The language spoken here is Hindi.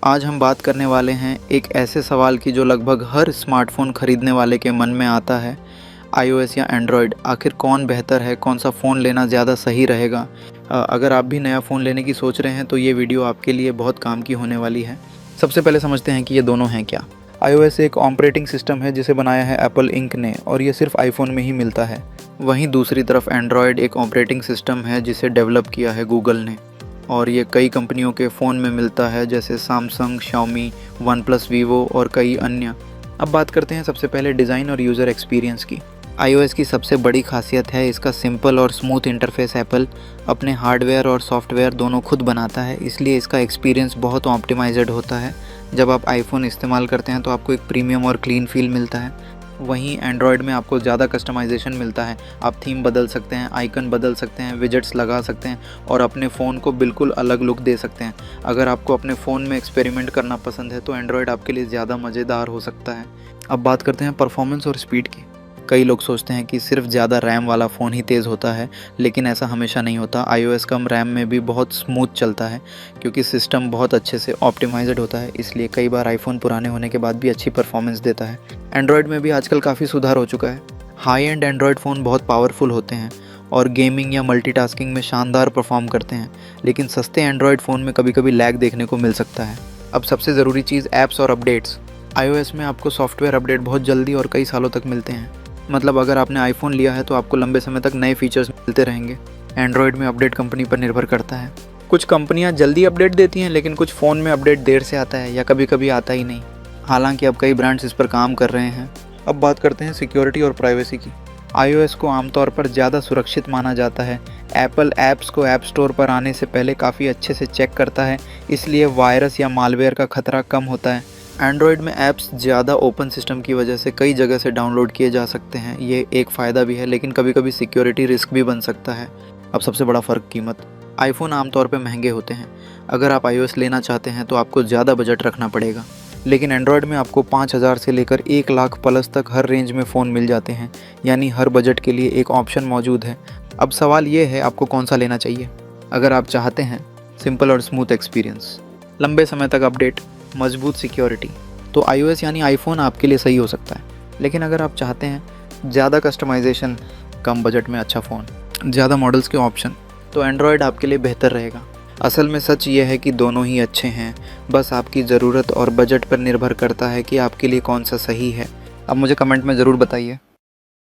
आज हम बात करने वाले हैं एक ऐसे सवाल की जो लगभग हर स्मार्टफ़ोन खरीदने वाले के मन में आता है। iOS या एंड्रॉयड, आखिर कौन बेहतर है, कौन सा फ़ोन लेना ज़्यादा सही रहेगा। अगर आप भी नया फ़ोन लेने की सोच रहे हैं तो ये वीडियो आपके लिए बहुत काम की होने वाली है। सबसे पहले समझते हैं कि ये दोनों हैं क्या। iOS एक ऑपरेटिंग सिस्टम है जिसे बनाया है एप्पल इंक ने और ये सिर्फ आईफोन में ही मिलता है। वहीं दूसरी तरफ एंड्रॉयड एक ऑपरेटिंग सिस्टम है जिसे डेवलप किया है गूगल ने और ये कई कंपनियों के फ़ोन में मिलता है जैसे Samsung, Xiaomi, one plus, Vivo और कई अन्य। अब बात करते हैं सबसे पहले डिज़ाइन और यूज़र एक्सपीरियंस की। iOS की सबसे बड़ी खासियत है इसका सिंपल और स्मूथ इंटरफेस। एप्पल अपने हार्डवेयर और सॉफ्टवेयर दोनों खुद बनाता है, इसलिए इसका एक्सपीरियंस बहुत ऑप्टिमाइज्ड होता है। जब आप आईफोन इस्तेमाल करते हैं तो आपको एक प्रीमियम और क्लीन फील मिलता है। वहीं एंड्रॉयड में आपको ज़्यादा कस्टमाइजेशन मिलता है। आप थीम बदल सकते हैं, आइकन बदल सकते हैं, विजेट्स लगा सकते हैं और अपने फ़ोन को बिल्कुल अलग लुक दे सकते हैं। अगर आपको अपने फ़ोन में एक्सपेरिमेंट करना पसंद है तो एंड्रॉयड आपके लिए ज़्यादा मज़ेदार हो सकता है। अब बात करते हैं परफॉर्मेंस और स्पीड की। कई लोग सोचते हैं कि सिर्फ ज़्यादा रैम वाला फ़ोन ही तेज़ होता है, लेकिन ऐसा हमेशा नहीं होता। iOS कम रैम में भी बहुत स्मूथ चलता है क्योंकि सिस्टम बहुत अच्छे से ऑप्टिमाइज्ड होता है, इसलिए कई बार आईफोन पुराने होने के बाद भी अच्छी परफॉर्मेंस देता है। एंड्रॉयड में भी आजकल काफ़ी सुधार हो चुका है। हाई एंड एंड्रॉयड फ़ोन बहुत पावरफुल होते हैं और गेमिंग या मल्टीटास्किंग में शानदार परफॉर्म करते हैं, लेकिन सस्ते एंड्रॉयड फ़ोन में कभी कभी लैग देखने को मिल सकता है। अब सबसे ज़रूरी चीज़ ऐप्स और अपडेट्स। iOS में आपको सॉफ्टवेयर अपडेट बहुत जल्दी और कई सालों तक मिलते हैं। मतलब अगर आपने आईफोन लिया है तो आपको लंबे समय तक नए फीचर्स मिलते रहेंगे। एंड्रॉयड में अपडेट कंपनी पर निर्भर करता है। कुछ कंपनियां जल्दी अपडेट देती हैं, लेकिन कुछ फ़ोन में अपडेट देर से आता है या कभी कभी आता ही नहीं। हालांकि अब कई ब्रांड्स इस पर काम कर रहे हैं। अब बात करते हैं सिक्योरिटी और प्राइवेसी की। iOS को आमतौर पर ज़्यादा सुरक्षित माना जाता है। एप्पल ऐप्स को ऐप स्टोर पर आने से पहले काफ़ी अच्छे से चेक करता है, इसलिए वायरस या मालवेयर का खतरा कम होता है। एंड्रॉयड में ऐप्स ज़्यादा ओपन सिस्टम की वजह से कई जगह से डाउनलोड किए जा सकते हैं। ये एक फ़ायदा भी है, लेकिन कभी कभी सिक्योरिटी रिस्क भी बन सकता है। अब सबसे बड़ा फ़र्क कीमत। आईफोन आमतौर पर महंगे होते हैं। अगर आप iOS लेना चाहते हैं तो आपको ज़्यादा बजट रखना पड़ेगा, लेकिन एंड्रॉयड में आपको 5,000 से लेकर 1 लाख प्लस तक हर रेंज में फ़ोन मिल जाते हैं, यानी हर बजट के लिए एक ऑप्शन मौजूद है। अब सवाल ये है, आपको कौन सा लेना चाहिए। अगर आप चाहते हैं सिंपल और स्मूथ एक्सपीरियंस, लंबे समय तक अपडेट, मजबूत सिक्योरिटी, तो iOS यानी आईफोन आपके लिए सही हो सकता है। लेकिन अगर आप चाहते हैं ज़्यादा कस्टमाइजेशन, कम बजट में अच्छा फ़ोन, ज़्यादा मॉडल्स के ऑप्शन, तो एंड्रॉयड आपके लिए बेहतर रहेगा। असल में सच ये है कि दोनों ही अच्छे हैं, बस आपकी ज़रूरत और बजट पर निर्भर करता है कि आपके लिए कौन सा सही है। अब मुझे कमेंट में ज़रूर बताइए।